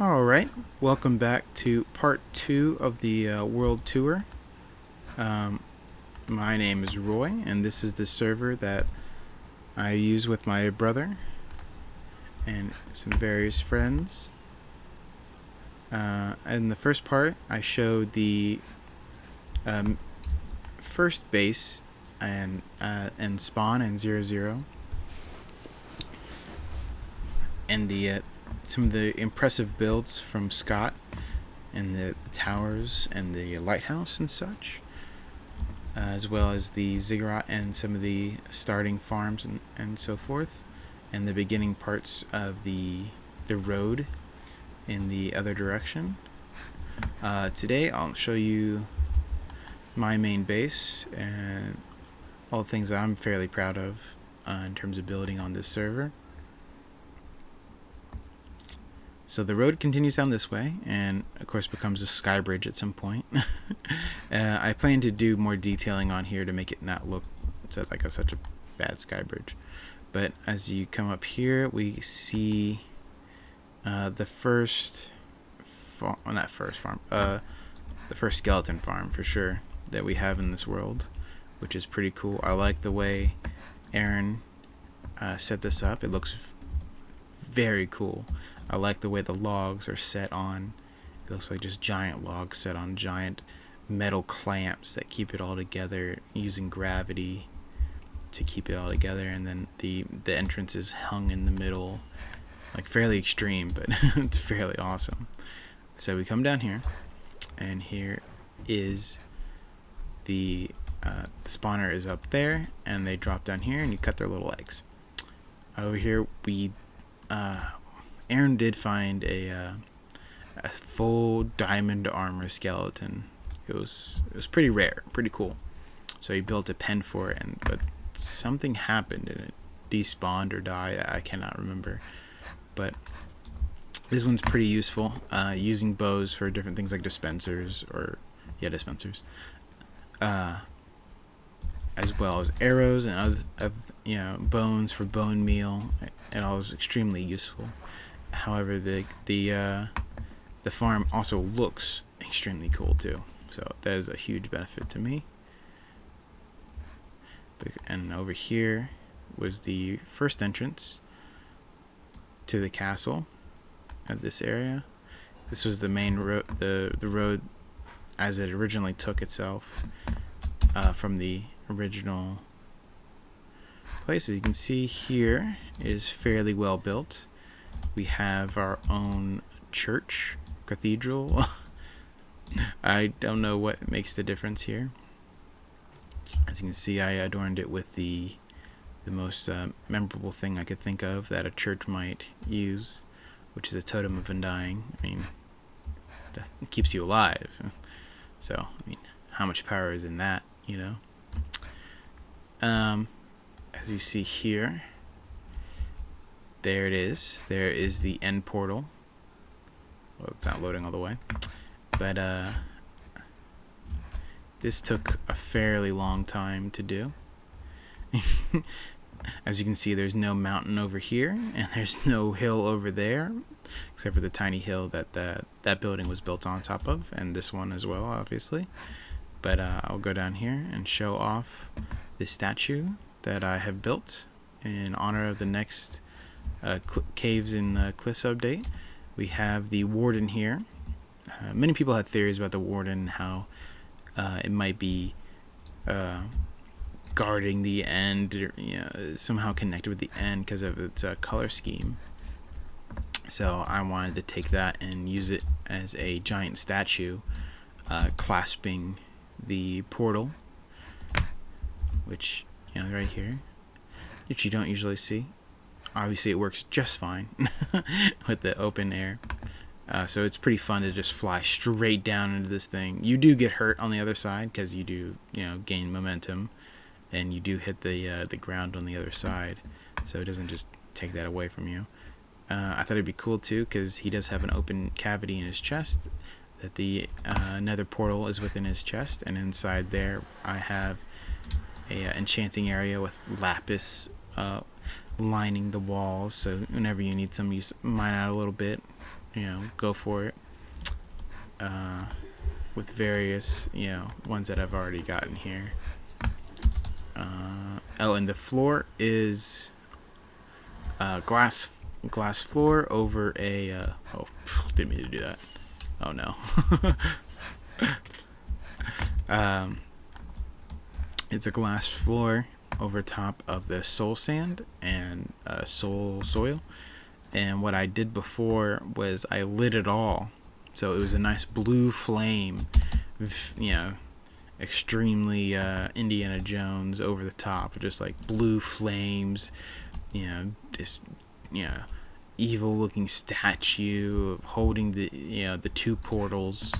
Alright, welcome back to part 2 of the world tour. My name is Roy, and this is the server that I use with my brother and some various friends. In the first part, I showed the first base and spawn and 0-0, and the some of the impressive builds from Scott and the towers and the lighthouse and such, as well as the ziggurat and some of the starting farms and so forth, and the beginning parts of the road in the other direction. Today I'll show you my main base and all the things that I'm fairly proud of in terms of building on this server. So the road continues down this way, and of course becomes a sky bridge at some point. I plan to do more detailing on here to make it not look like such a bad sky bridge. But as you come up here, we see the first the first skeleton farm for sure that we have in this world, which is pretty cool. I like the way Aaron set this up. It looks very cool. I like the way the logs are set on. It looks like just giant logs set on giant metal clamps that keep it all together using gravity to keep it all together. And then the entrance is hung in the middle, like fairly extreme, but it's fairly awesome. So we come down here, and here is the spawner is up there, and they drop down here, and you cut their little legs. Over here we Aaron did find a full diamond armor skeleton. It was pretty rare, pretty cool. So he built a pen for it, but something happened and it despawned or died. I cannot remember. But this one's pretty useful, using bows for different things like dispensers, as well as arrows and other bones for bone meal. It all is extremely useful. However, the farm also looks extremely cool too, so that is a huge benefit to me. And over here was the first entrance to the castle at this area. This was the main road, the road as it originally took itself from the original place. As you can see here, it is fairly well built. We have our own church, cathedral. I don't know what makes the difference here. As you can see, I adorned it with the most memorable thing I could think of that a church might use, which is a totem of undying. I mean, that keeps you alive. So, I mean, how much power is in that, you know? As you see here, there it is. There is the end portal. Well, it's not loading all the way. But this took a fairly long time to do. As you can see, there's no mountain over here, and there's no hill over there, except for the tiny hill that that building was built on top of, and this one as well, obviously. But I'll go down here and show off the statue that I have built in honor of the next Caves in Cliffs update. We have the warden here. Many people have theories about the warden, how it might be guarding the end, or, somehow connected with the end because of its color scheme. So I wanted to take that and use it as a giant statue clasping the portal, which right here, which you don't usually see. Obviously it works just fine with the open air, so it's pretty fun to just fly straight down into this thing. You do get hurt on the other side because you do gain momentum, and you do hit the ground on the other side, so it doesn't just take that away from you. I thought it'd be cool too because he does have an open cavity in his chest, that the nether portal is within his chest, and inside there I have a enchanting area with lapis lining the walls, so whenever you need some, you mine out a little bit, go for it with various ones that I've already gotten here. And the floor is glass floor over a didn't mean to do that. Oh no. It's a glass floor over top of the soul sand and soul soil. And what I did before was I lit it all, so it was a nice blue flame, extremely Indiana Jones over the top, just like blue flames, just evil looking statue holding the two portals.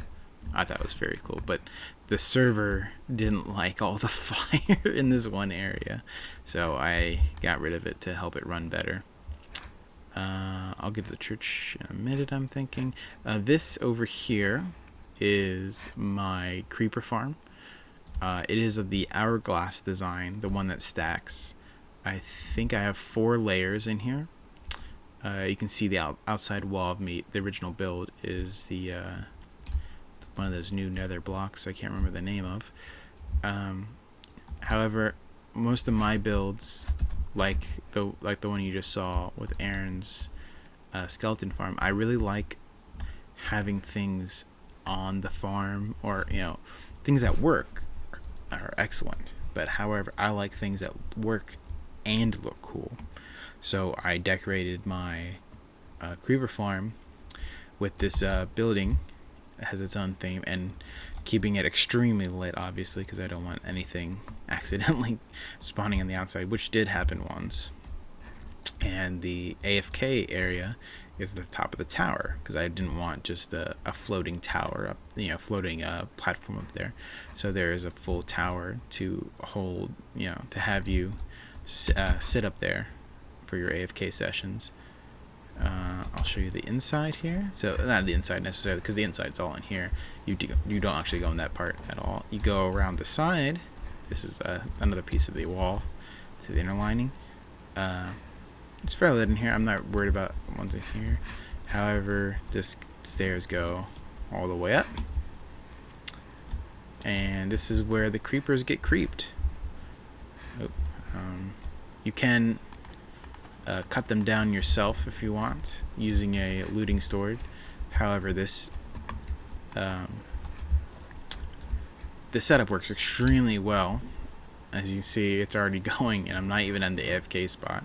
I thought it was very cool, but the server didn't like all the fire in this one area, so I got rid of it to help it run better. I'll get to the church in a minute, I'm thinking. This over here is my creeper farm. It is of the hourglass design, the one that stacks. I think I have 4 layers in here. You can see the outside wall of the original build is the one of those new nether blocks I can't remember the name of. However, most of my builds, like the one you just saw with Aaron's skeleton farm, I really like having things on the farm, or things that work are excellent, but however, I like things that work and look cool. So I decorated my creeper farm with this building that has its own theme, and keeping it extremely lit, obviously, because I don't want anything accidentally spawning on the outside, which did happen once. And the AFK area is the top of the tower, because I didn't want just a floating tower up, floating platform up there. So there is a full tower to hold, to have you sit up there for your AFK sessions. I'll show you the inside here. So not the inside necessarily, because the inside's all in here. You don't actually go in that part at all. You go around the side. This is another piece of the wall to the inner lining. It's fairly lit in here. I'm not worried about ones in here. However, this stairs go all the way up, and this is where the creepers get creeped. You can cut them down yourself if you want, using a looting sword. However, this setup works extremely well. As you can see, it's already going, and I'm not even in the AFK spot.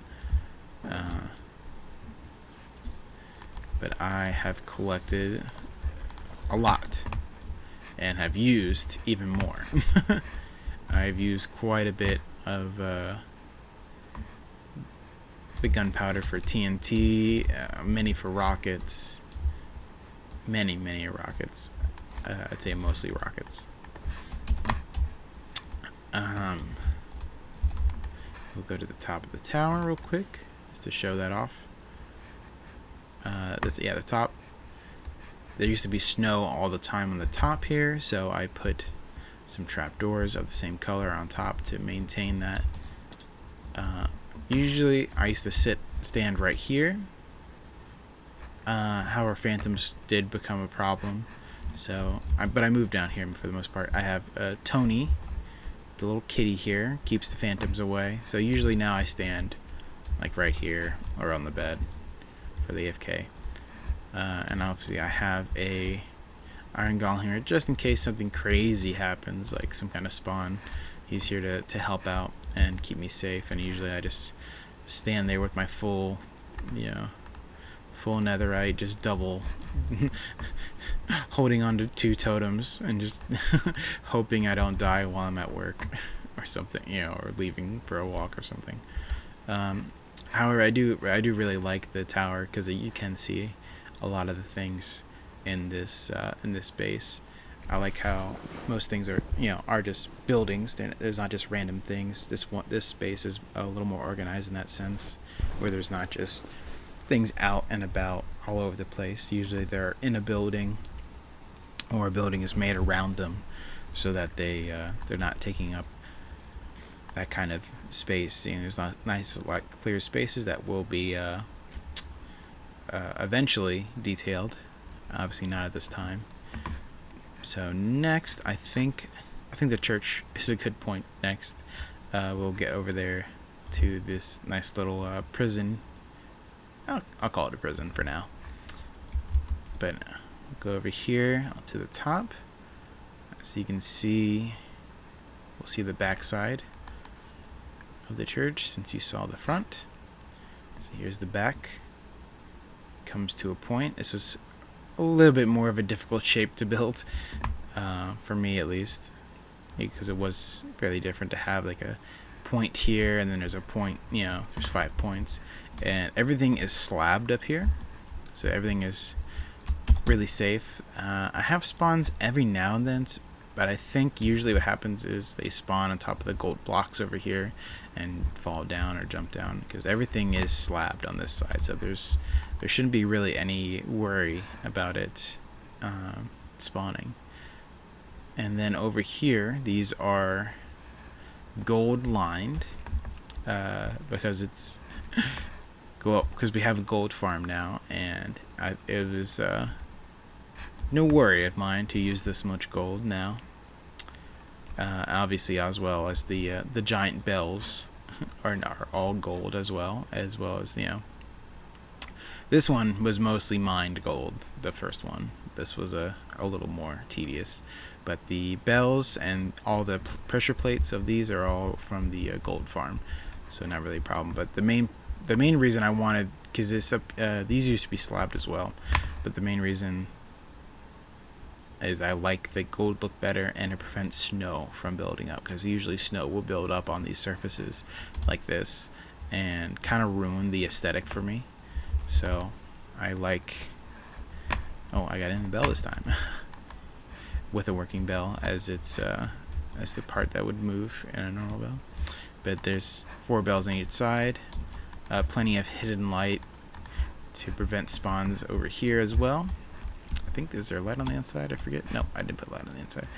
But I have collected a lot and have used even more. I've used quite a bit of the gunpowder for TNT, many for rockets, many rockets. I'd say mostly rockets. We'll go to the top of the tower real quick just to show that off. The top. There used to be snow all the time on the top here, so I put some trapdoors of the same color on top to maintain that. Usually I used to stand right here. However, phantoms did become a problem, so but I moved down here for the most part. I have Tony, the little kitty here, keeps the phantoms away. So usually now I stand like right here or on the bed for the AFK. And obviously I have a iron golem here just in case something crazy happens, like some kind of spawn. He's here to help out and keep me safe, and usually I just stand there with my full netherite, just double holding on to 2 totems and just hoping I don't die while I'm at work or something, or leaving for a walk or something. However, I do really like the tower because you can see a lot of the things in this base. I like how most things are just buildings. There's not just random things. This space is a little more organized in that sense, where there's not just things out and about all over the place. Usually they're in a building, or a building is made around them, so that they're not taking up that kind of space. There's not nice, like, clear spaces that will be eventually detailed. Obviously not at this time. So next, I think the church is a good point. Next, we'll get over there to this nice little prison. I'll call it a prison for now. But go over here to the top, so you can see. We'll see the back side of the church since you saw the front. So here's the back. Comes to a point. This was a little bit more of a difficult shape to build, for me at least, because it was fairly different to have like a point here and then there's a point, there's 5 points, and everything is slabbed up here, so everything is really safe. I have spawns every now and then, but I think usually what happens is they spawn on top of the gold blocks over here and fall down or jump down, because everything is slabbed on this side, so there shouldn't be really any worry about it spawning. And then over here, these are gold lined, because it's because we have a gold farm now, and it was no worry of mine to use this much gold now. Obviously, as well as the giant bells are all gold as well as this one was mostly mined gold, the first one. This was a little more tedious, but the bells and all the pressure plates of these are all from the gold farm, so not really a problem. But the main reason I wanted, because these used to be slabbed as well, but the main reason is I like the gold look better, and it prevents snow from building up, because usually snow will build up on these surfaces like this and kind of ruin the aesthetic for me. So I like, I got in the bell this time with a working bell, as it's as the part that would move in a normal bell. But there's 4 bells on each side, plenty of hidden light to prevent spawns over here as well. I think, is there light on the inside? I forget. No, I didn't put light on the inside.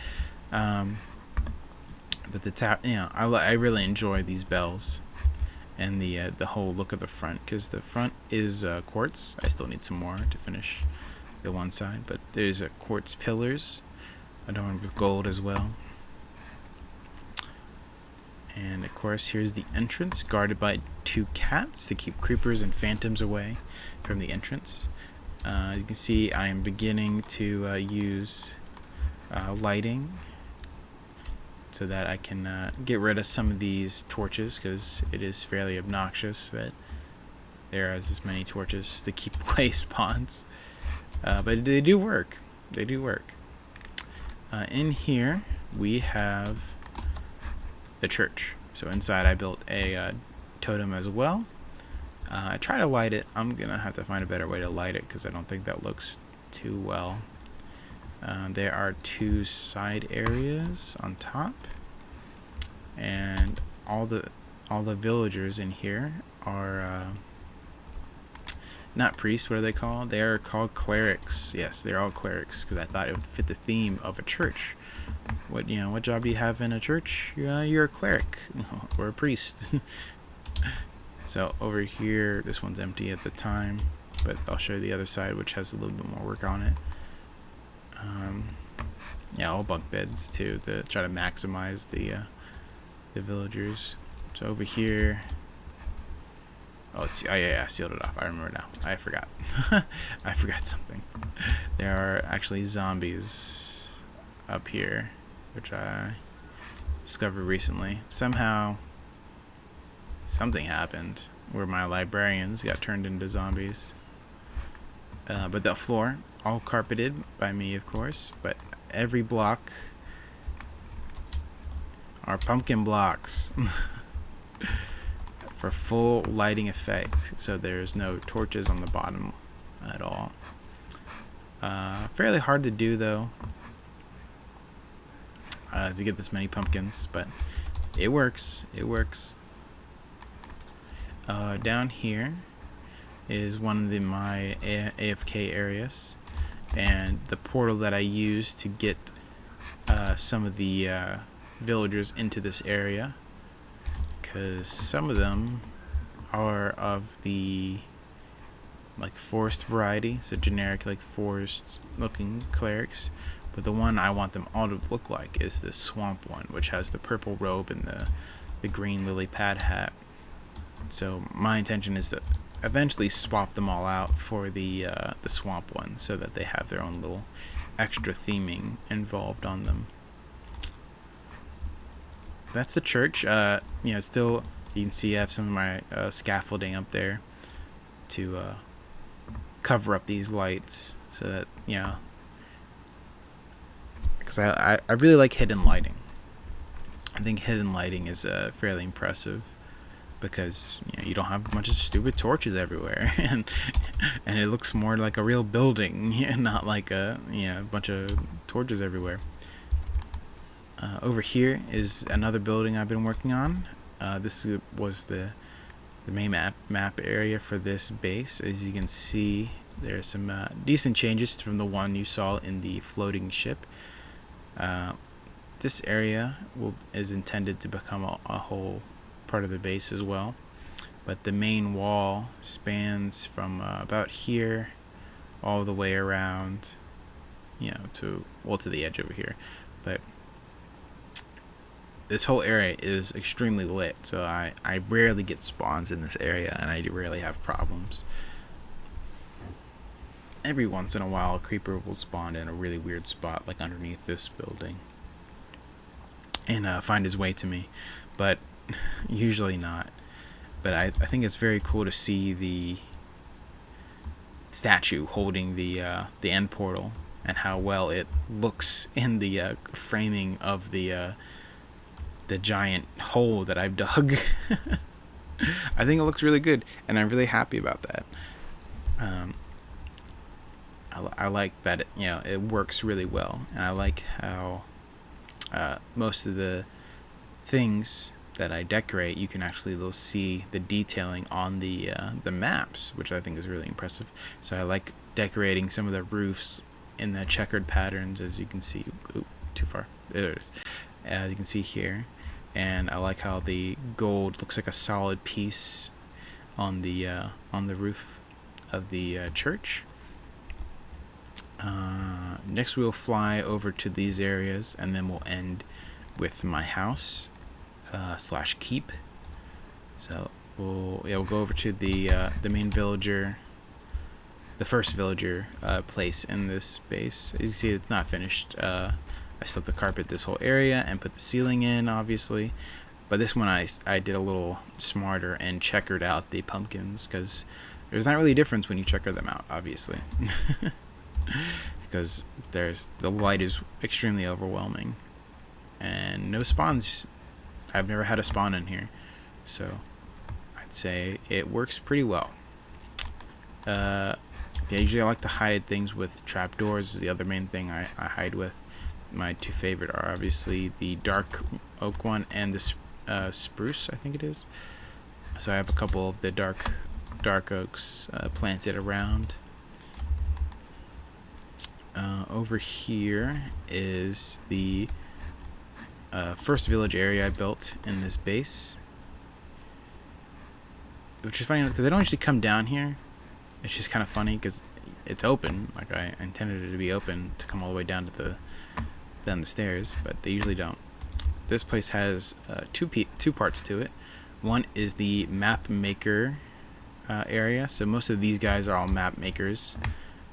But the I really enjoy these bells and the whole look of the front, because the front is quartz. I still need some more to finish the one side, but there's quartz pillars adorned with gold as well. And of course, here's the entrance, guarded by 2 cats to keep creepers and phantoms away from the entrance. You can see I am beginning to use lighting so that I can get rid of some of these torches, because it is fairly obnoxious that there is this many torches to keep away spawns. But they do work. They do work. In here we have the church. So inside I built a totem as well. I try to light it. I'm gonna have to find a better way to light it, because I don't think that looks too well. There are 2 side areas on top, and all the villagers in here are not priests. What are they called? They are called clerics. Yes, they're all clerics, because I thought it would fit the theme of a church. What job do you have in a church? You're a cleric or a priest. So over here, this one's empty at the time, but I'll show you the other side, which has a little bit more work on it. All bunk beds too, to try to maximize the villagers. So over here, I sealed it off. I remember now. I forgot. I forgot something. There are actually zombies up here, which I discovered recently. Somehow something happened where my librarians got turned into zombies. But the floor, all carpeted by me, of course, but every block are pumpkin blocks for full lighting effect, so there's no torches on the bottom at all. Fairly hard to do, though, to get this many pumpkins, but it works. It works. Down here is one of my AFK areas, and the portal that I use to get some of the villagers into this area, because some of them are of the like forest variety, so generic like forest looking clerics. But the one I want them all to look like is this swamp one, which has the purple robe and the green lily pad hat. So my intention is to eventually swap them all out for the swamp one, so that they have their own little extra theming involved on them. That's the church. Still you can see I have some of my scaffolding up there to cover up these lights, so that because I really like hidden lighting. I think hidden lighting is fairly impressive, because you don't have a bunch of stupid torches everywhere, and it looks more like a real building, not like a bunch of torches everywhere. Over here is another building I've been working on. This was the main map area for this base. As you can see, there's some decent changes from the one you saw in the floating ship. This area is intended to become a whole part of the base as well, but the main wall spans from about here all the way around, to the edge over here. But this whole area is extremely lit, so I rarely get spawns in this area, and I rarely have problems. Every once in a while, a creeper will spawn in a really weird spot, like underneath this building, and find his way to me, but usually not. But I think it's very cool to see the statue holding the end portal, and how well it looks in the framing of the giant hole that I've dug. I think it looks really good, and I'm really happy about that. I like that it works really well, and I like how most of the things that I decorate, you can actually see the detailing on the maps, which I think is really impressive. So I like decorating some of the roofs in the checkered patterns, as you can see. Ooh, too far. There it is. As you can see here. And I like how the gold looks like a solid piece on the roof of the church. Next we'll fly over to these areas, and then we'll end with my house / keep. So we'll go over to the main villager, the first villager place in this base. As you can see, it's not finished. I still have to carpet this whole area and put the ceiling in, obviously. But this one I did a little smarter and checkered out the pumpkins, because there's not really a difference when you checker them out, obviously. Because the light is extremely overwhelming. And no spawns. I've never had a spawn in here. So I'd say it works pretty well. Usually I like to hide things with trapdoors. Is the other main thing I hide with. My two favorite are obviously the dark oak one and the spruce, I think it is. So I have a couple of the dark oaks planted around. Over here is the first village area I built in this base, which is funny because I don't usually come down here. It's just kind of funny because it's open. Like I intended it to be open to come all the way down the stairs, but they usually don't. This place has two parts to it. One is the map maker area. So most of these guys are all map makers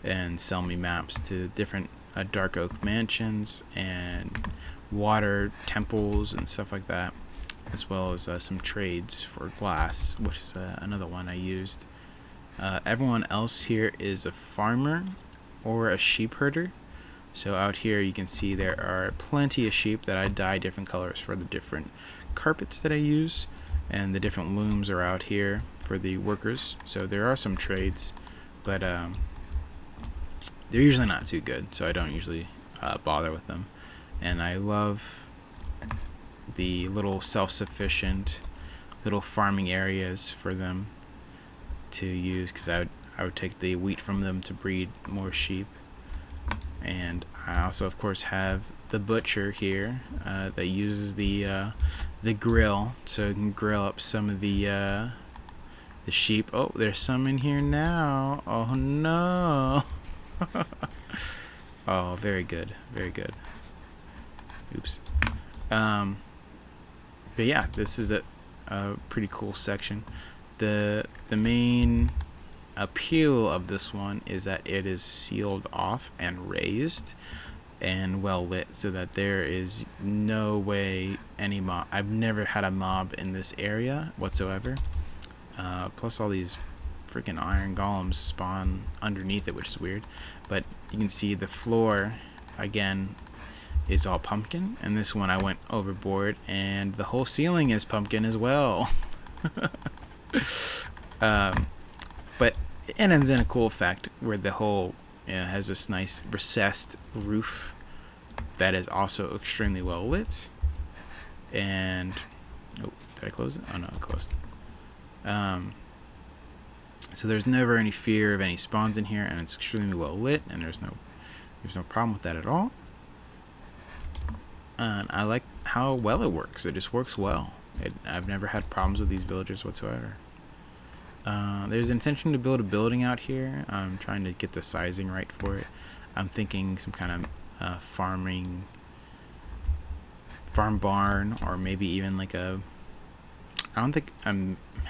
and sell me maps to different dark oak mansions and water temples and stuff like that, as well as some trades for glass, which is another one I used. Everyone else here is a farmer or a sheep herder. So out here you can see there are plenty of sheep that I dye different colors for the different carpets that I use, and the different looms are out here for the workers. So there are some trades, but they're usually not too good, so I don't usually bother with them. And I love the little self-sufficient little farming areas for them to use, because I would take the wheat from them to breed more sheep. And I also, of course, have the butcher here that uses the grill, so you can grill up some of the The sheep. Oh, there's some in here now. Oh no. Oh, very good. Very good. Oops. But yeah, this is a pretty cool section. The main appeal of this one is that it is sealed off and raised and well lit, so that there is no way any mob. I've never had a mob in this area whatsoever. Plus all these freaking iron golems spawn underneath it, which is weird. But you can see the floor again is all pumpkin, and this one I went overboard, and the whole ceiling is pumpkin as well. But it ends in a cool effect where the whole has this nice recessed roof that is also extremely well lit. And oh, did I close it? Oh no, it closed. So there's never any fear of any spawns in here, and it's extremely well lit, and there's no problem with that at all. And I like how well it works. It just works well. I've never had problems with these villagers whatsoever. There's intention to build a building out here. I'm trying to get the sizing right for it. I'm thinking some kind of farm barn, or maybe even like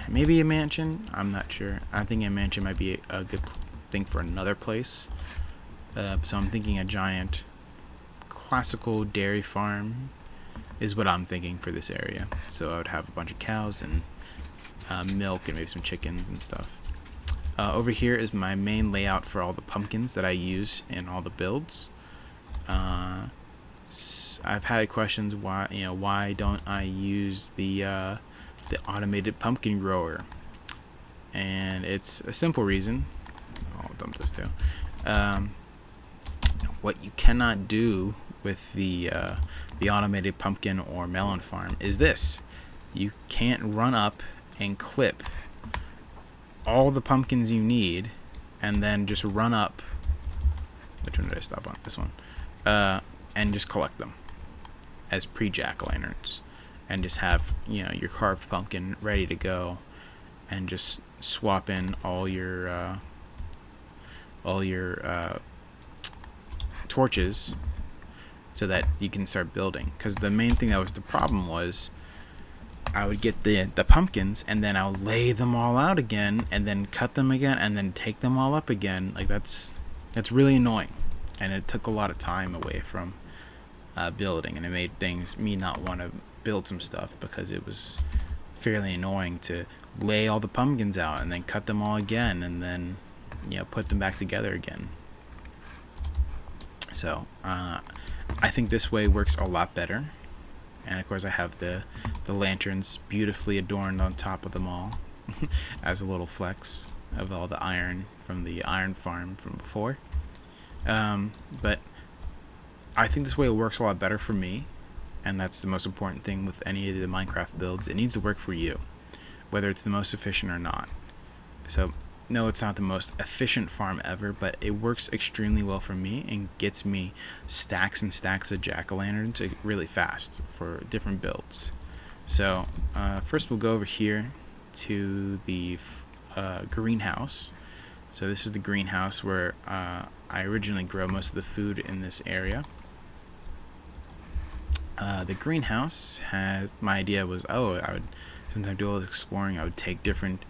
maybe a mansion. I'm not sure. I think a mansion might be a good thing for another place. So I'm thinking a giant classical dairy farm is what I'm thinking for this area. So I would have a bunch of cows and milk and maybe some chickens and stuff. Over here is my main layout for all the pumpkins that I use in all the builds. I've had questions why don't I use the automated pumpkin grower, and it's a simple reason. I'll dump this too. What you cannot do with the automated pumpkin or melon farm is this: you can't run up and clip all the pumpkins you need and then just run up. Which one did I stop on? This one. And just collect them as pre-jack-o'-lanterns, and just have your carved pumpkin ready to go, and just swap in all your torches so that you can start building. Because the main thing that was the problem was I would get the pumpkins, and then I would lay them all out again, and then cut them again, and then take them all up again. Like that's really annoying, and it took a lot of time away from building, and it made me not want to build some stuff, because it was fairly annoying to lay all the pumpkins out and then cut them all again, and then put them back together again. So I think this way works a lot better. And of course I have the lanterns beautifully adorned on top of them all as a little flex of all the iron from the iron farm from before. But I think this way works a lot better for me, and that's the most important thing with any of the Minecraft builds. It needs to work for you, whether it's the most efficient or not. So no, it's not the most efficient farm ever, but it works extremely well for me and gets me stacks and stacks of jack-o'-lanterns really fast for different builds. So first we'll go over here to the greenhouse. So this is the greenhouse where I originally grow most of the food in this area. The greenhouse my idea was, I would, since I do all this exploring, I would take different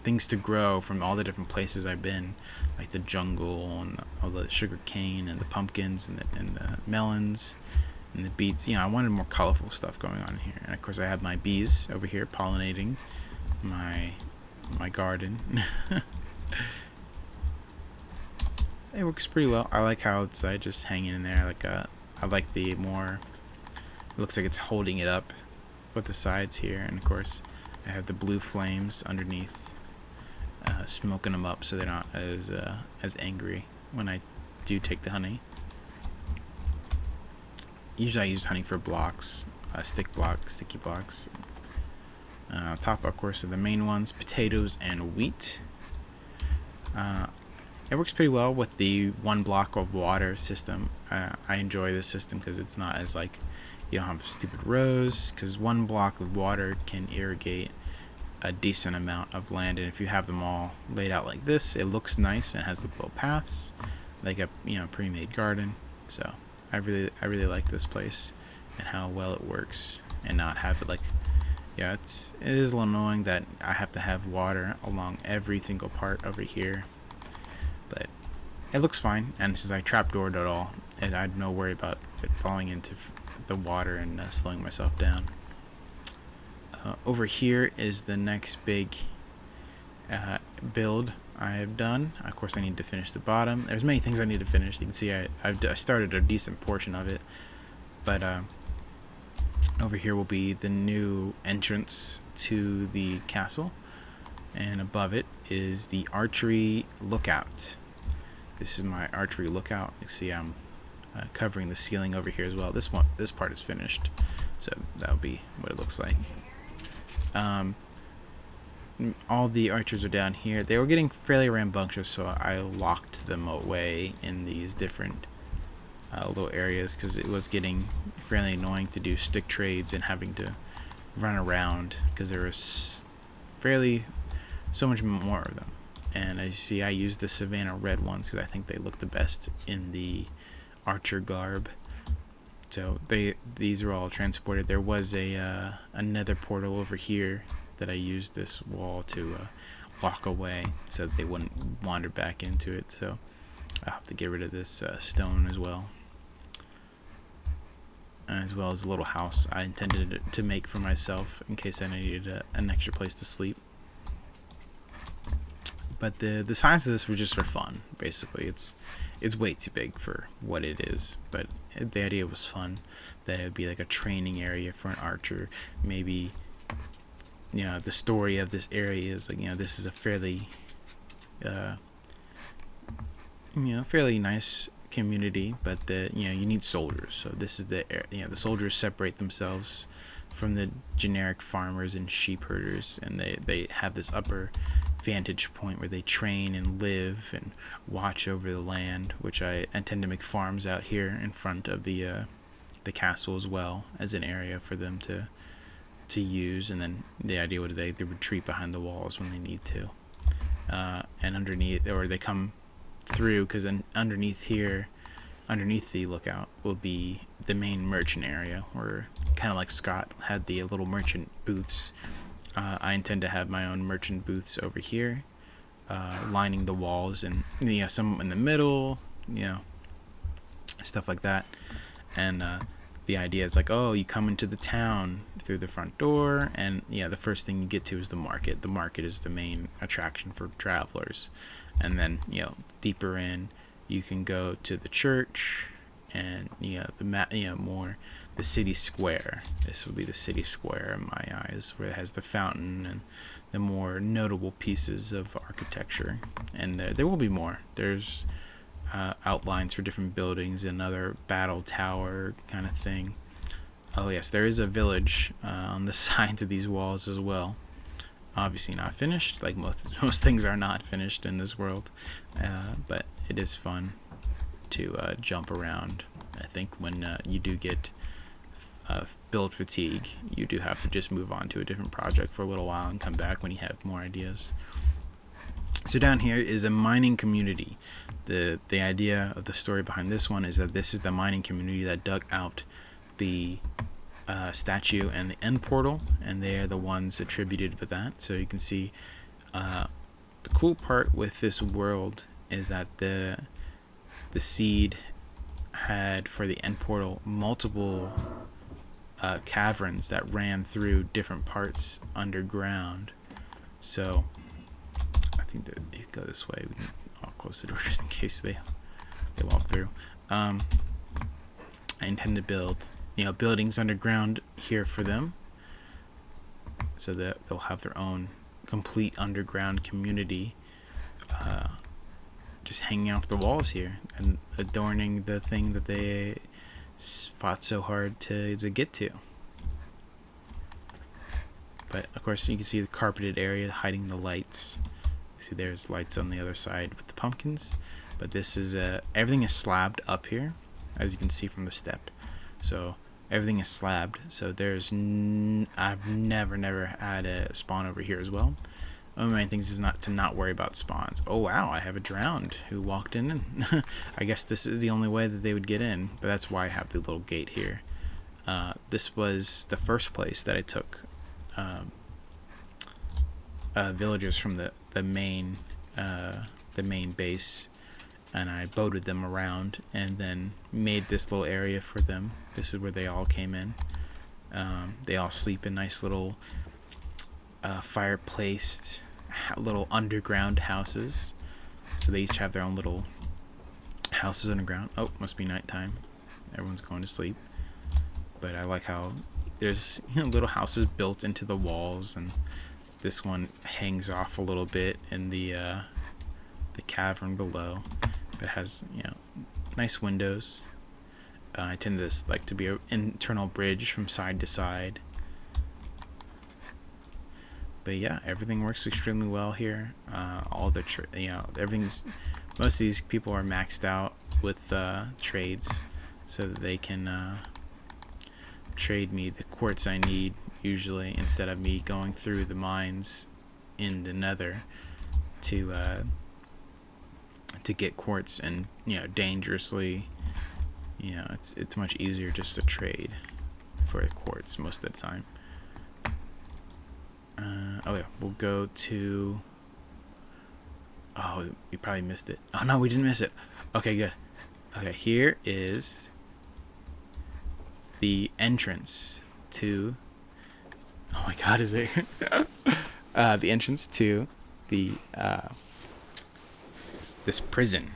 things to grow from all the different places I've been, like the jungle and all the sugar cane and the pumpkins and the melons and the beets. I wanted more colorful stuff going on here, and of course I have my bees over here pollinating my garden. It works pretty well. I like how it's just hanging in there. I like the more. It looks like it's holding it up with the sides here, and of course I have the blue flames underneath, smoking them up so they're not as angry when I do take the honey. Usually I use honey for blocks, sticky blocks. Top, of course, are the main ones: potatoes and wheat. It works pretty well with the 1 block of water system. I enjoy this system because it's not as You don't have stupid rows, because one block of water can irrigate a decent amount of land, and if you have them all laid out like this, it looks nice and has the little paths, like a pre-made garden. So I really like this place and how well it works, and not have it like, yeah, it is a little annoying that I have to have water along every single part over here, but it looks fine. And since I trapdoored it all, and I had no worry about it falling into the water and slowing myself down. Over here is the next big build I have done. Of course, I need to finish the bottom. There's many things I need to finish. You can see I started a decent portion of it, but over here will be the new entrance to the castle, and above it is the archery lookout. This is my archery lookout. You see I'm covering the ceiling over here as well. This part is finished, so that'll be what it looks like. All the archers are down here. They were getting fairly rambunctious, so I locked them away in these different little areas, because it was getting fairly annoying to do stick trades and having to run around, because there was so much more of them. And as you see, I used the Savannah red ones because I think they look the best in the archer garb. So these are all transported. There was a nether portal over here that I used this wall to lock away so that they wouldn't wander back into it. So I'll have to get rid of this stone as well. As well as a little house I intended to make for myself in case I needed an extra place to sleep. But the size of this was just for fun, basically. It's way too big for what it is, but the idea was fun, that it would be like a training area for an archer. Maybe, the story of this area is like, this is a fairly, fairly nice community, but you need soldiers. So this is the soldiers separate themselves from the generic farmers and sheep herders, and they have this upper vantage point where they train and live and watch over the land, which I intend to make farms out here in front of the castle, as well as an area for them to use. And then the idea would they retreat behind the walls when they need to, and underneath, or they come through, because underneath the lookout will be the main merchant area, where, kind of like Scott had the little merchant booths, I intend to have my own merchant booths over here, lining the walls, and some in the middle, stuff like that. And the idea is like, you come into the town through the front door, and the first thing you get to is the market. The market is the main attraction for travelers, and then deeper in, you can go to the church, and more the city square. This will be the city square in my eyes, where it has the fountain and the more notable pieces of architecture. And there will be more. There's outlines for different buildings, another battle tower kind of thing. Oh yes, there is a village on the sides of these walls as well. Obviously not finished, like most things are not finished in this world, but it is fun to jump around. I think when you do get build fatigue, you do have to just move on to a different project for a little while and come back when you have more ideas. So down here is a mining community. The idea of the story behind this one is that this is the mining community that dug out the statue and the end portal, and they are the ones attributed with that. So you can see the cool part with this world is that the seed had, for the end portal, multiple caverns that ran through different parts underground. So I think that if you go this way, I'll close the door just in case they walk through. I intend to build buildings underground here for them, so that they'll have their own complete underground community, just hanging off the walls here and adorning the thing that they fought so hard to get to. But of course, you can see the carpeted area hiding the lights. You see there's lights on the other side with the pumpkins, but this is everything is slabbed up here, as you can see from the step. So everything is slabbed, so I've never had a spawn over here as well. One of my main things is not worry about spawns. Oh wow, I have a drowned who walked in, and I guess this is the only way that they would get in, but that's why I have the little gate here. This was the first place that I took villagers from the main base, and I boated them around and then made this little area for them. This is where they all came in. They all sleep in nice little fireplaced little underground houses. So they each have their own little houses underground. Oh, must be nighttime. Everyone's going to sleep. But I like how there's little houses built into the walls, and this one hangs off a little bit in the cavern below. It has nice windows. I tend to like to be an internal bridge from side to side. But yeah, everything works extremely well here. All the everything's, most of these people are maxed out with trades, so that they can trade me the quartz I need, usually, instead of me going through the mines in the Nether to get quartz, and dangerously. It's much easier just to trade for quartz most of the time. Oh yeah, we'll go to. Oh, we probably missed it. Oh no, we didn't miss it. Okay, good. Okay, here is the entrance to. Oh my God, is it? The entrance to the this prison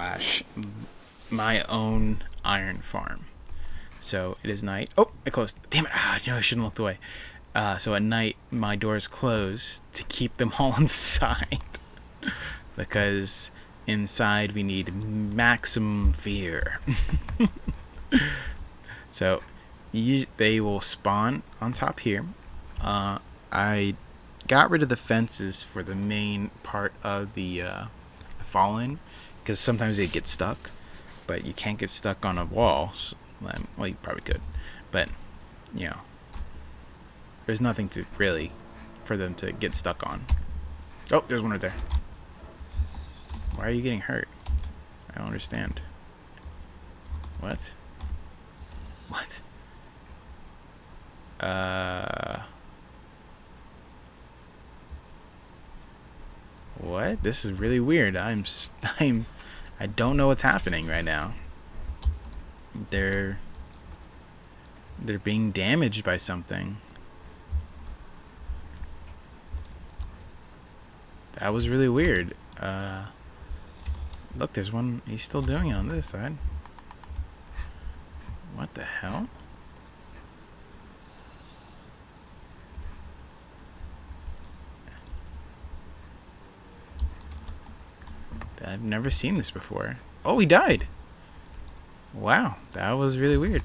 / my own iron farm. So it is night. Oh, it closed. Damn it! I shouldn't have looked away. So at night, my doors close to keep them all inside, because inside we need maximum fear. So they will spawn on top here. I got rid of the fences for the main part of the Fallen, because sometimes they get stuck, but you can't get stuck on a wall. So, well, you probably could, but there's nothing to really for them to get stuck on. Oh, there's one right there. Why are you getting hurt? I don't understand. What? What? This is really weird. I don't know what's happening right now. They're being damaged by something. That was really weird. Look, there's one. He's still doing it on this side. What the hell? I've never seen this before. Oh, he died. Wow, that was really weird.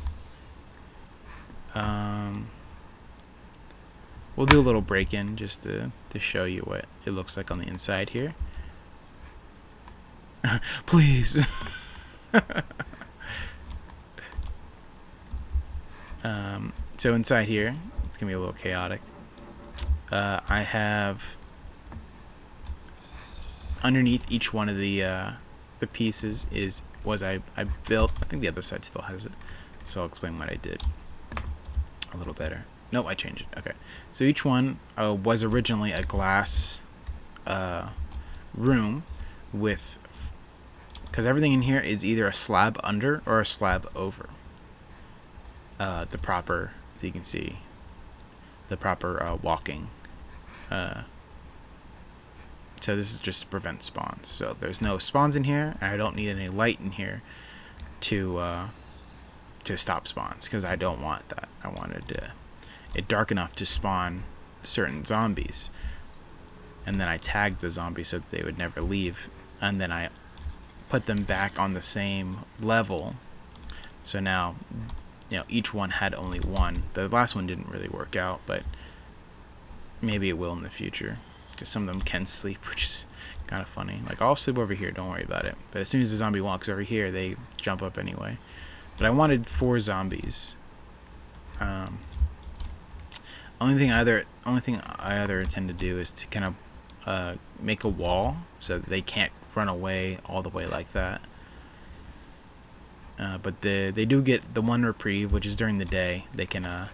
We'll do a little break-in just to show you what it looks like on the inside here. Please. So inside here, it's gonna be a little chaotic. I have underneath each one of the pieces I built. I think the other side still has it, so I'll explain what I did a little better. Nope, I changed it. Okay, so each one was originally a glass room with, because everything in here is either a slab under or a slab over the proper, as you can see, the proper walking. So this is just to prevent spawns. So there's no spawns in here, and I don't need any light in here to stop spawns, because I don't want that. I wanted it dark enough to spawn certain zombies, and then I tagged the zombies so that they would never leave, and then I put them back on the same level. So now, each one had only one. The last one didn't really work out, but maybe it will in the future, because some of them can sleep, which is kind of funny. Like, I'll sleep over here, don't worry about it. But as soon as the zombie walks over here, they jump up anyway. But I wanted 4 zombies Only thing I other intend to do is to kind of make a wall so that they can't run away all the way like that. But they do get the one reprieve, which is during the day. They can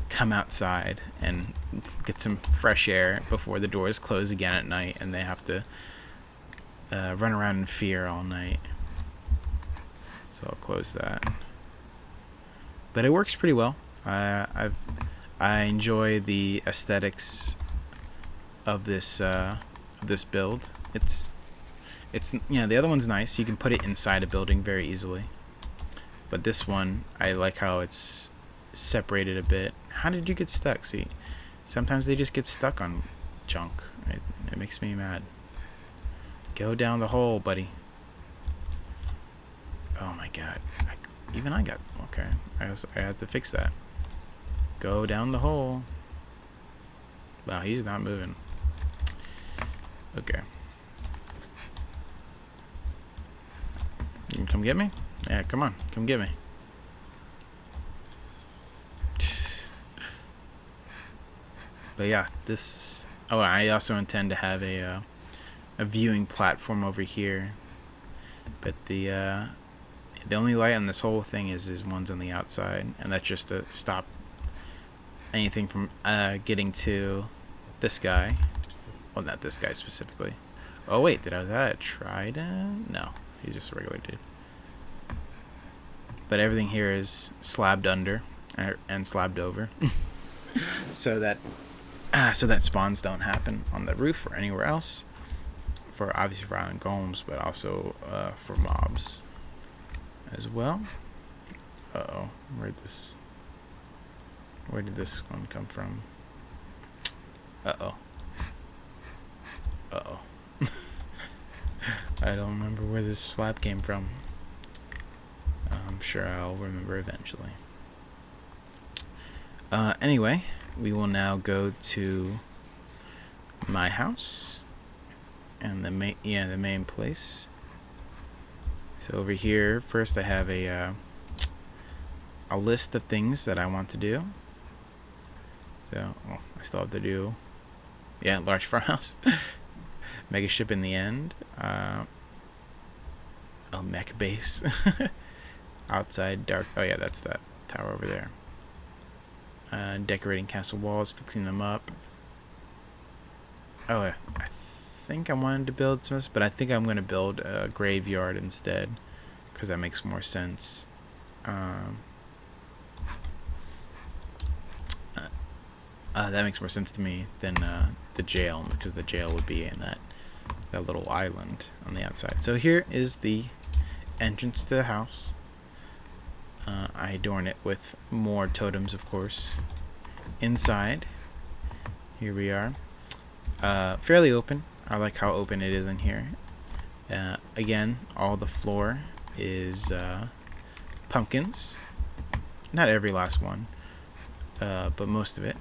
come outside and get some fresh air before the doors close again at night, and they have to run around in fear all night. So I'll close that. But it works pretty well. I enjoy the aesthetics of this build. It's the other one's nice. You can put it inside a building very easily. But this one, I like how it's separated a bit. How did you get stuck? See, sometimes they just get stuck on junk. It makes me mad. Go down the hole, buddy. Oh my god. Even I got... Okay. I have to fix that. Go down the hole. Wow, he's not moving. Okay. You can come get me? Yeah, come on. Come get me. But yeah, this... Oh, I also intend to have a viewing platform over here. But the only light on this whole thing is ones on the outside. And that's just to stop anything from getting to this guy. Well, not this guy specifically. Oh, wait. Was that a trident? No. He's just a regular dude. But everything here is slabbed under and slabbed over. so that spawns don't happen on the roof or anywhere else. Obviously for island golems, but also for mobs as well. Uh-oh. Where did this one come from? Uh-oh. Uh-oh. I don't remember where this slab came from. I'm sure I'll remember eventually. Anyway, we will now go to my house and the main place. So over here, first I have a list of things that I want to do. So I still have to do, large farmhouse, mega ship in the end. Mech base. Outside dark. Oh yeah, that's that tower over there. Decorating castle walls, fixing them up. Oh yeah, I think I wanted to build some, but I think I'm going to build a graveyard instead, because that makes more sense. That makes more sense to me than the jail, because the jail would be in that little island on the outside. So here is the entrance to the house. I adorn it with more totems, of course. Inside, here we are. Fairly open. I like how open it is in here. Again, all the floor is pumpkins. Not every last one, but most of it.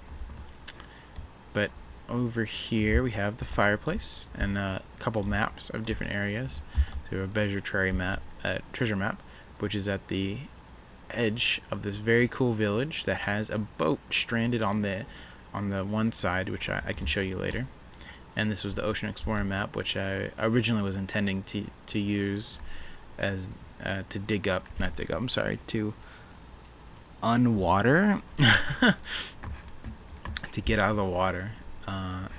But over here we have the fireplace and a couple maps of different areas. So a treasure map, which is at the edge of this very cool village that has a boat stranded on the one side, which I can show you later. And this was the Ocean Explorer map, which I originally was intending to use as to to unwater to get out of the water.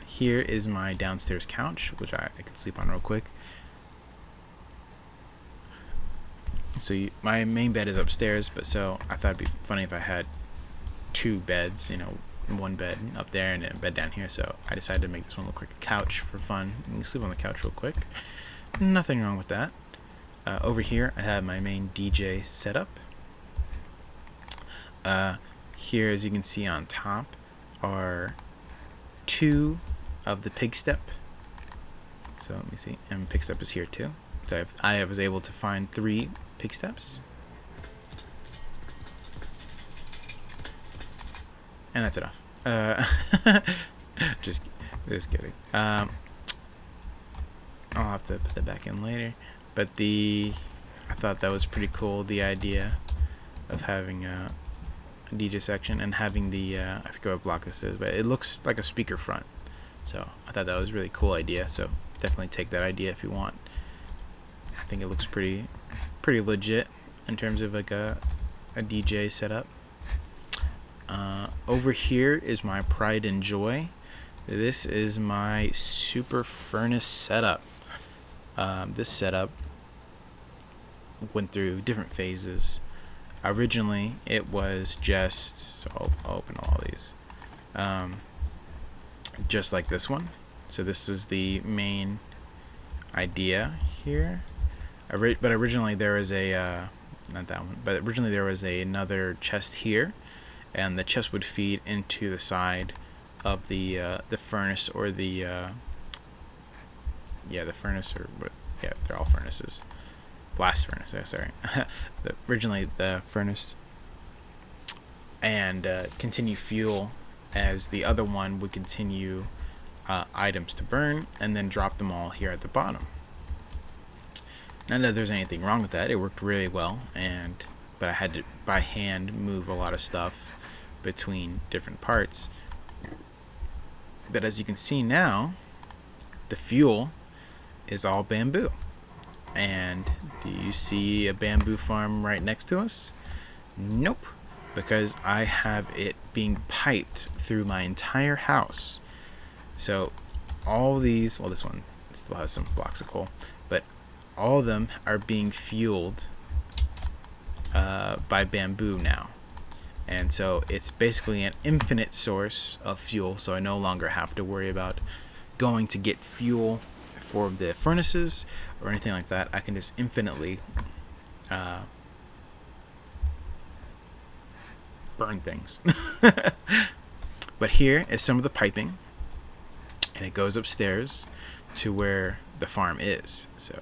Here is my downstairs couch, which I can sleep on real quick. So my main bed is upstairs, but so I thought it'd be funny if I had two beds, one bed up there and a bed down here. So I decided to make this one look like a couch for fun. You can sleep on the couch real quick. Nothing wrong with that. Over here I have my main DJ setup. Here, as you can see on top, are two of the pig step. So let me see, and pig step is here too. So I was able to find 3 pig steps, and that's enough. Just kidding. I'll have to put that back in later. But I thought that was pretty cool. The idea of having DJ section, and having the I forget what block this is, but it looks like a speaker front. So I thought that was a really cool idea. So definitely take that idea if you want. I think it looks pretty legit in terms of like a DJ setup. Over here is my pride and joy. This is my super furnace setup. This setup went through different phases. Originally, it was just, so I'll open all these, just like this one. So this is the main idea here. But originally there was a, not that one, but originally there was another chest here, and the chest would feed into the side of the furnace, or the furnace, or what? Yeah, they're all furnaces. Blast furnace. Sorry. Originally the furnace, and continue fuel as the other one would continue items to burn, and then drop them all here at the bottom. Not that there's anything wrong with that. It worked really well, but I had to by hand move a lot of stuff between different parts. But as you can see now, the fuel is all bamboo. And do you see a bamboo farm right next to us? Nope, because I have it being piped through my entire house. So all these, well, this one still has some blocks of coal, but all of them are being fueled by bamboo now. And so it's basically an infinite source of fuel, so I no longer have to worry about going to get fuel for the furnaces or anything like that. I can just infinitely burn things. But here is some of the piping, and it goes upstairs to where the farm is. So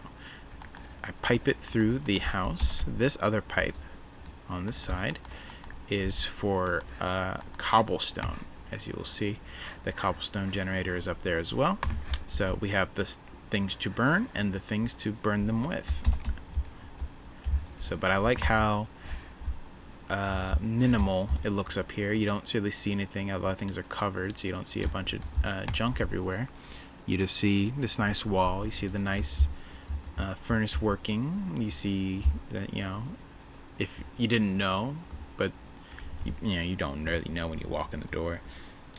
I pipe it through the house. This other pipe on this side is for cobblestone. As you will see, the cobblestone generator is up there as well. So we have the things to burn and the things to burn them with. So, but I like how minimal it looks up here. You don't really see anything. A lot of things are covered, so you don't see a bunch of junk everywhere. You just see this nice wall. You see the nice furnace working. You see that, if you didn't know, but you don't really know when you walk in the door,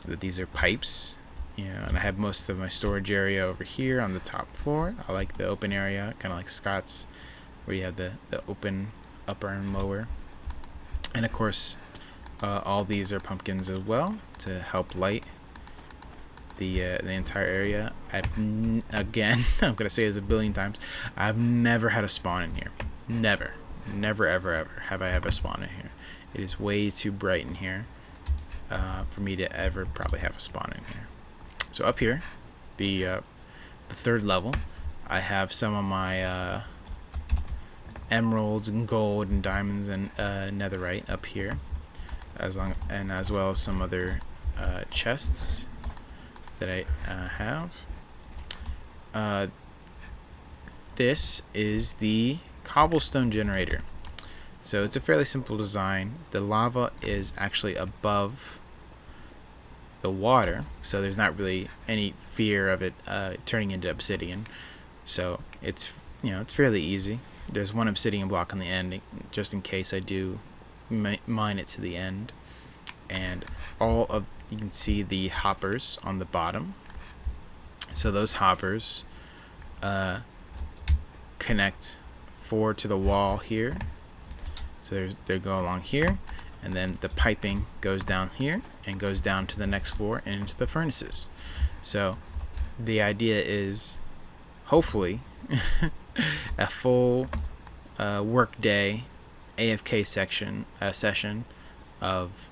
that these are pipes. And I have most of my storage area over here on the top floor. I like the open area, kind of like Scott's, where you have the open upper and lower. And of course, all these are pumpkins as well to help light the entire area. Again, I'm gonna say this a billion times, I've never had a spawn in here. Never ever have I had a spawn in here. It is way too bright in here for me to ever probably have a spawn in here. So up here, the third level, I have some of my emeralds and gold and diamonds and netherite up here, as well as some other chests that I have. This is the cobblestone generator. So it's a fairly simple design. The lava is actually above the water, so there's not really any fear of it turning into obsidian. So it's it's fairly easy. There's one obsidian block on the end, just in case I do mine it to the end. And you can see the hoppers on the bottom. So those hoppers connect 4 to the wall here. So they go along here, and then the piping goes down here and goes down to the next floor and into the furnaces. So the idea is hopefully a full work day AFK session of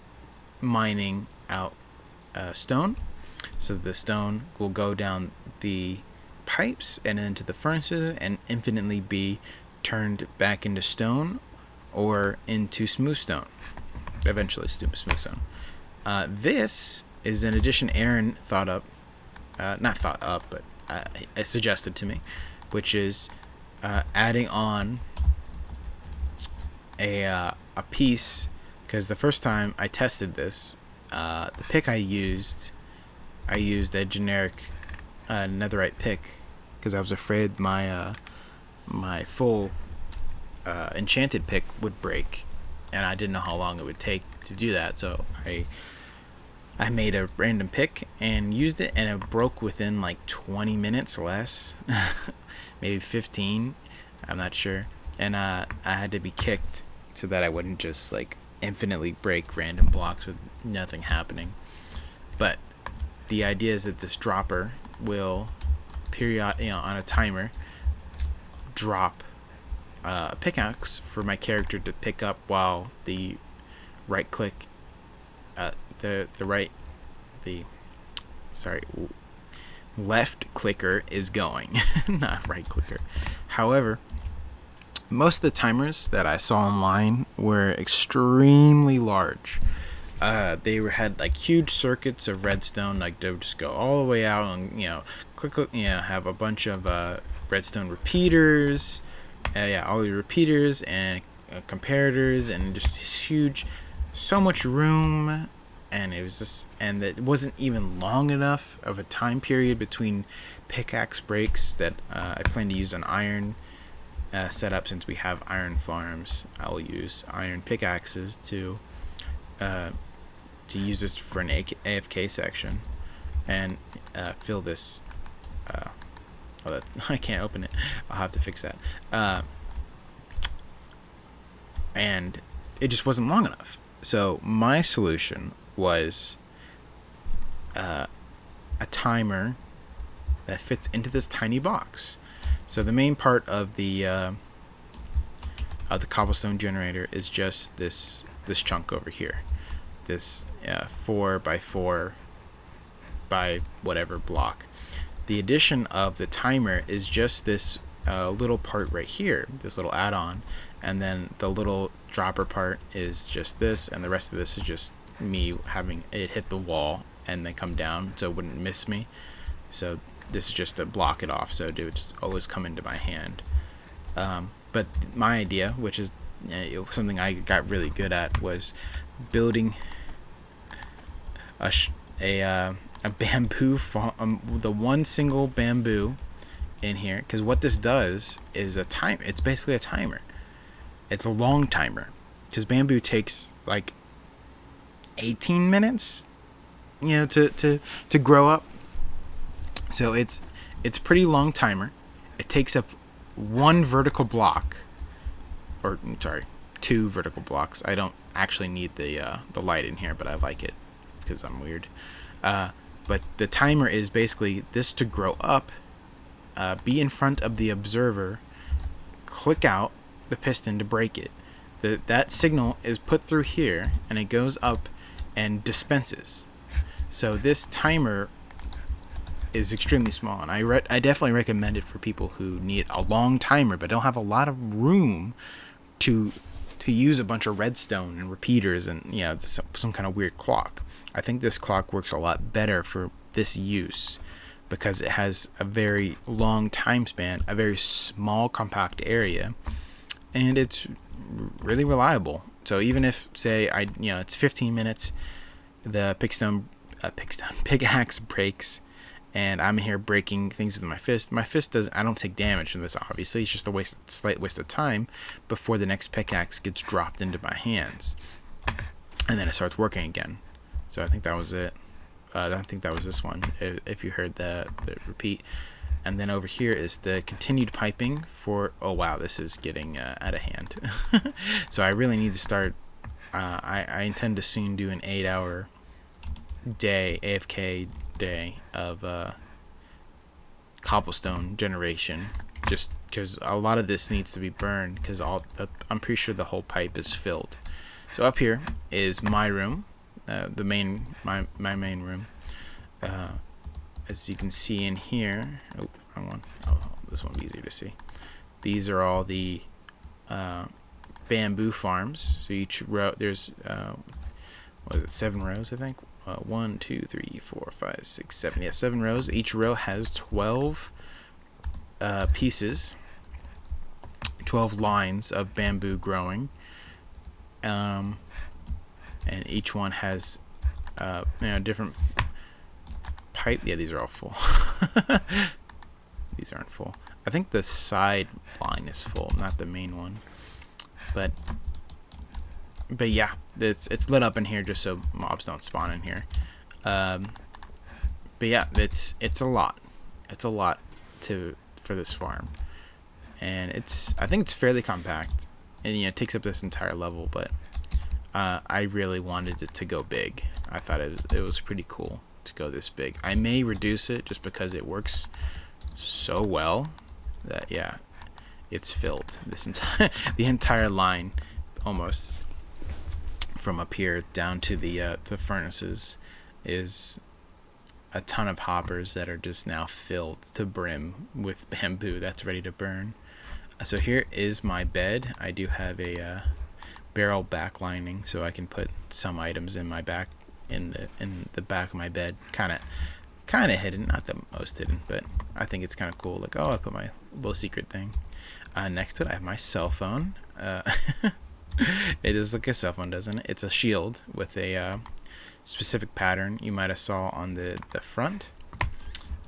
mining out stone. So the stone will go down the pipes and into the furnaces and infinitely be turned back into stone or into smooth stone. Eventually smooth stone. This is an addition Aaron thought up, not thought up, but suggested to me, which is adding on a piece because the first time I tested this, the pick I used a generic netherite pick because I was afraid my my full enchanted pick would break, and I didn't know how long it would take to do that. So I made a random pick and used it, and it broke within like 20 minutes less, maybe 15. I'm not sure. And I had to be kicked so that I wouldn't just like infinitely break random blocks with nothing happening. But the idea is that this dropper will on a timer drop a pickaxe for my character to pick up while the right click left clicker is going. Not right clicker. However, most of the timers that I saw online were extremely large. They had like huge circuits of redstone, like they would just go all the way out and click, have a bunch of redstone repeaters, all the repeaters and comparators, and just huge, so much room. And it was just, and it wasn't even long enough of a time period between pickaxe breaks that I plan to use an iron setup. Since we have iron farms, I will use iron pickaxes to use this for an AFK section and fill this. I can't open it. I'll have to fix that. And it just wasn't long enough. So my solution was a timer that fits into this tiny box. So the main part of the cobblestone generator is just this chunk over here, this 4x4 by whatever block. The addition of the timer is just this little part right here, this little add-on, and then the little dropper part is just this, and the rest of this is just me having it hit the wall and then come down so it wouldn't miss me. So this is just to block it off so it would just always come into my hand. But my idea, which is something I got really good at, was building a bamboo the one single bamboo in here, because what this does is it's basically a timer. It's a long timer, because bamboo takes like 18 minutes to grow up. So it's pretty long timer. It takes up one vertical block, or sorry, 2 vertical blocks. I don't actually need the light in here, but I like it because I'm weird. But the timer is basically this to grow up, be in front of the observer, click out the piston to break it. That signal is put through here, and it goes up and dispenses. So this timer is extremely small, and I definitely recommend it for people who need a long timer but don't have a lot of room to use a bunch of redstone and repeaters and some kind of weird clock. I think this clock works a lot better for this use because it has a very long time span, a very small compact area, and it's really reliable. So even if, say, it's 15 minutes, the pickaxe breaks, and I'm here breaking things with my fist. My fist I don't take damage from this, obviously. It's just a slight waste of time before the next pickaxe gets dropped into my hands. And then it starts working again. So I think that was it. I think that was this one, if you heard the repeat. And then over here is the continued piping for... Oh, wow, this is getting out of hand. So I really need to start... I intend to soon do an 8-hour day, AFK day, of cobblestone generation. Just because a lot of this needs to be burned, because I'm pretty sure the whole pipe is filled. So up here is my room, my main room. As you can see in here, this one will be easier to see. These are all the bamboo farms. So each row, there's 7 rows, I think. 1, 2, 3, 4, 5, 6, 7. Yeah, 7 rows. Each row has 12 pieces, 12 lines of bamboo growing. and each one has different pipe. Yeah, these are all full. These aren't full. I think the side line is full, not the main one. But yeah, it's lit up in here just so mobs don't spawn in here. But yeah, it's a lot. It's a lot for this farm, and I think it's fairly compact, and it takes up this entire level. But I really wanted it to go big. I thought it was pretty cool to go this big. I may reduce it just because it works so well that it's filled. This the entire line, almost from up here down to the furnaces, is a ton of hoppers that are just now filled to brim with bamboo that's ready to burn. So here is my bed. I do have a barrel backlining, so I can put some items in my back in the back of my bed, kind of hidden, not the most hidden, but I think it's kind of cool. Like, I put my little secret thing. Next to it, I have my cell phone. It is like a cell phone, doesn't it? It's a shield with a specific pattern you might have saw on the front.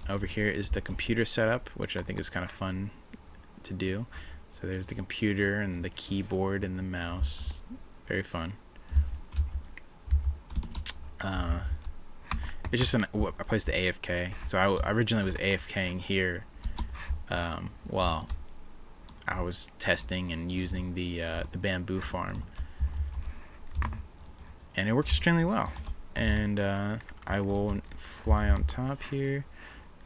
Over here is the computer setup, which I think is kind of fun to do. So there's the computer and the keyboard and the mouse. Very fun. It's just a place to AFK. So I originally was AFKing here while I was testing and using the bamboo farm, and it works extremely well. And I will fly on top here,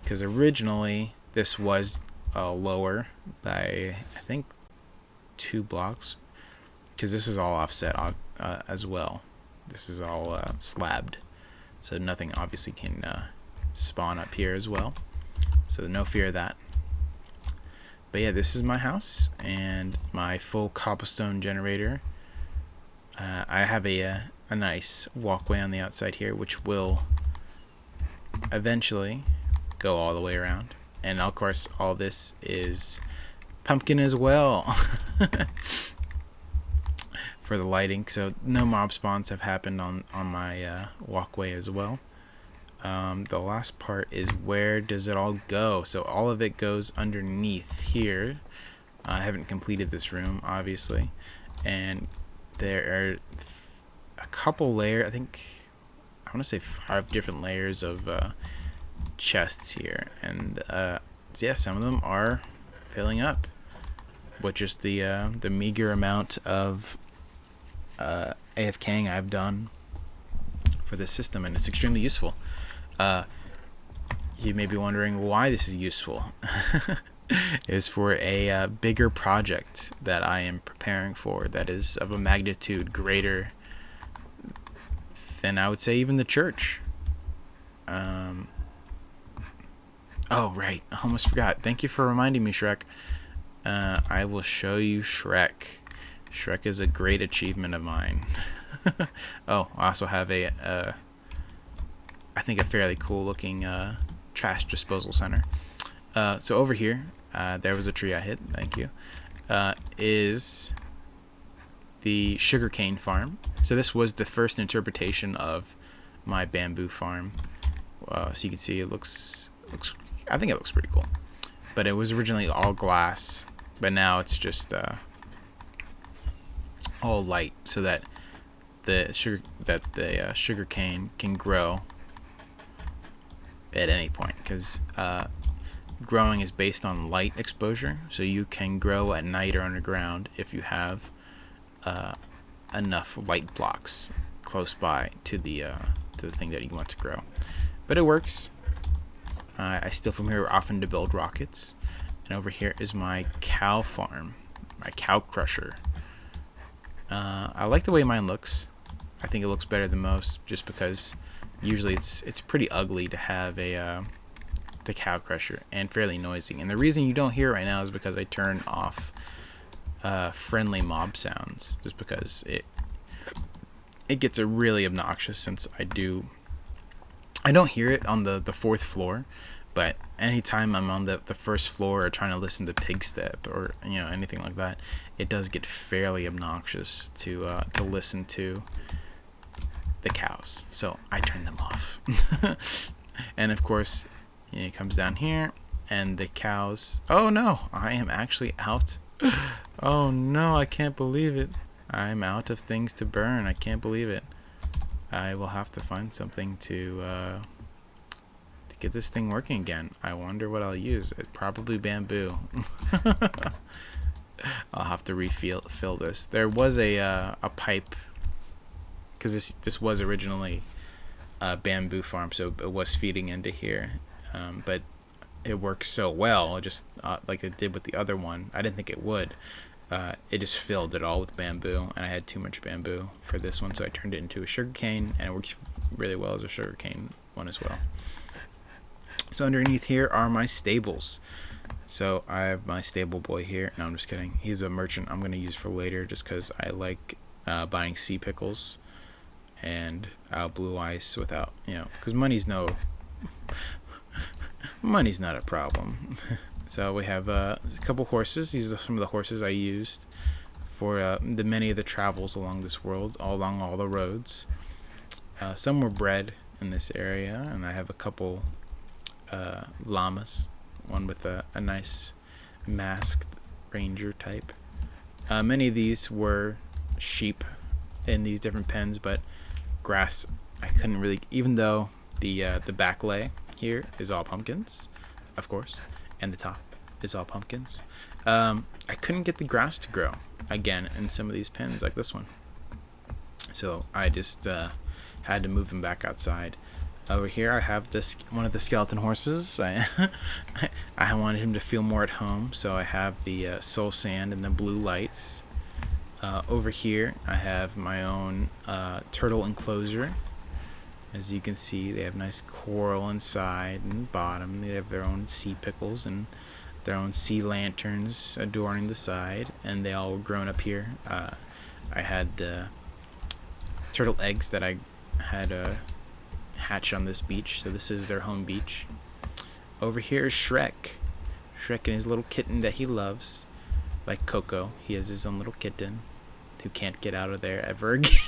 because originally this was lower by, I think, 2 blocks, because this is all offset as well. This is all slabbed, so nothing obviously can spawn up here as well, so no fear of that. But yeah, this is my house and my full cobblestone generator. I have a nice walkway on the outside here, which will eventually go all the way around. And of course, all this is pumpkin as well for the lighting. So no mob spawns have happened on my walkway as well. The last part is, where does it all go? So all of it goes underneath here. I haven't completed this room, obviously, and there are a couple layers. I want to say 5 different layers of chests here, and yeah, some of them are filling up with just the meager amount of AFKing I've done for this system, and it's extremely useful. You may be wondering why this is useful. It is for a bigger project that I am preparing for, that is of a magnitude greater than, I would say, even the church. Oh, right. I almost forgot. Thank you for reminding me, Shrek. I will show you Shrek. Shrek is a great achievement of mine. Oh, I also have I think a fairly cool looking trash disposal center. So over here, there was a tree I hit, thank you, is the sugarcane farm. So this was the first interpretation of my bamboo farm. So you can see it looks, I think it looks pretty cool. But it was originally all glass, but now it's just all light, so that the sugarcane can grow at any point, because growing is based on light exposure. So you can grow at night or underground if you have enough light blocks close by to the thing that you want to grow. But it works. I steal from here often to build rockets. And over here is my cow farm, my cow crusher. I like the way mine looks. I think it looks better than most, just because usually it's pretty ugly to have the cow crusher, and fairly noisy. And the reason you don't hear it right now is because I turned off friendly mob sounds, just because it gets really obnoxious, since I don't hear it on the 4th floor, but anytime I'm on the first floor or trying to listen to Pigstep or anything like that, it does get fairly obnoxious to listen to. the cows. So I turned them off. And of course, it comes down here, and the cows. Oh no, I am actually out. Oh no, I can't believe it. I'm out of things to burn. I can't believe it. I will have to find something to get this thing working again. I wonder what I'll use. Probably bamboo. I'll have to fill this. There was a pipe, because this was originally a bamboo farm, so it was feeding into here. But it works so well, just like it did with the other one. I didn't think it would. It just filled it all with bamboo, and I had too much bamboo for this one, so I turned it into a sugarcane, and it works really well as a sugarcane one as well. So underneath here are my stables. So I have my stable boy here. No, I'm just kidding. He's a merchant I'm going to use for later, just because I like buying sea pickles and blue ice without, because money's not a problem. So we have a couple horses. These are some of the horses I used for many of the travels along this world, along all the roads. Some were bred in this area, and I have a couple llamas, one with a nice masked ranger type. Many of these were sheep in these different pens, but grass I couldn't really, even though the back lay here is all pumpkins, of course, and the top is all pumpkins. I couldn't get the grass to grow again in some of these pens, like this one. So I just had to move him back outside. Over here I have one of the skeleton horses. I wanted him to feel more at home, so I have the soul sand and the blue lights. Over here I have my own turtle enclosure. As you can see, they have nice coral inside and bottom. They have their own sea pickles and their own sea lanterns adorning the side, and they all were grown up here. I had turtle eggs that I had hatch on this beach, so this is their home beach. Over here is Shrek and his little kitten that he loves, like Coco. He has his own little kitten who can't get out of there ever again.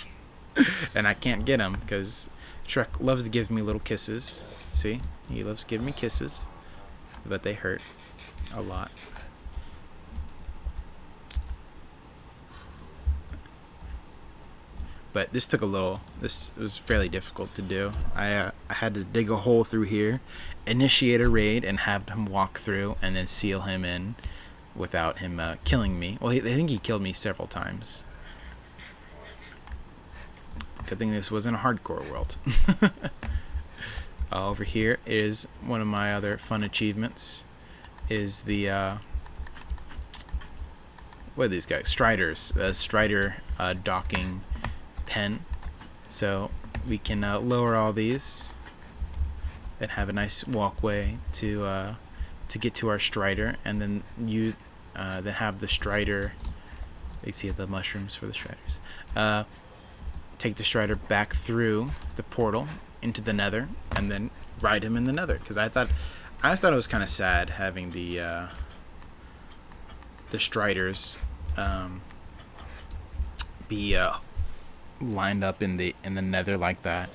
And I can't get him because Shrek loves to give me little kisses. See, he loves giving me kisses, but they hurt a lot. But this was fairly difficult to do. I had to dig a hole through here, initiate a raid, and have him walk through, and then seal him in without him killing me. Well, I think he killed me several times. Good thing this wasn't a hardcore world. Over here is one of my other fun achievements, is the what are these guys? Striders. Strider docking pen. So we can lower all these and have a nice walkway to get to our strider, and then then have the strider. You see the mushrooms for the striders. Take the strider back through the portal into the nether, and then ride him in the nether, because I just thought it was kind of sad having the striders be lined up in the nether like that,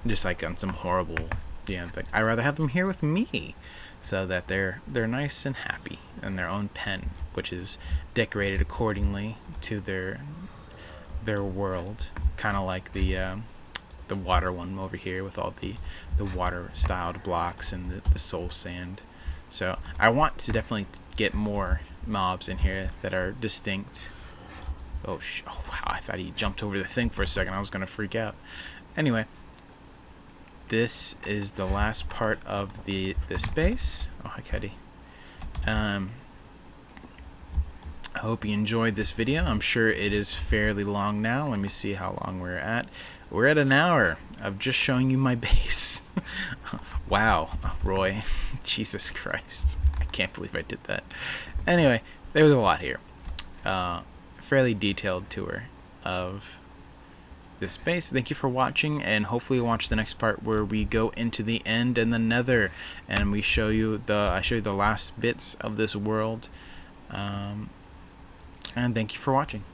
just like on some horrible thing. I'd rather have them here with me, so that they're nice and happy in their own pen, which is decorated accordingly to their world, kind of like the water one over here with all the water styled blocks and the soul sand. So I want to definitely get more mobs in here that are distinct. Oh wow, I thought he jumped over the thing for a second. I was gonna freak out. Anyway, this is the last part of this base. Oh hi, Caddy. I hope you enjoyed this video. I'm sure it is fairly long now. Let me see how long we're at. We're at an hour of just showing you my base. Wow, Roy. Jesus Christ. I can't believe I did that. Anyway, there was a lot here. Fairly detailed tour of this base. Thank you for watching, and hopefully you'll watch the next part where we go into the end and the nether, and I show you the last bits of this world. And thank you for watching.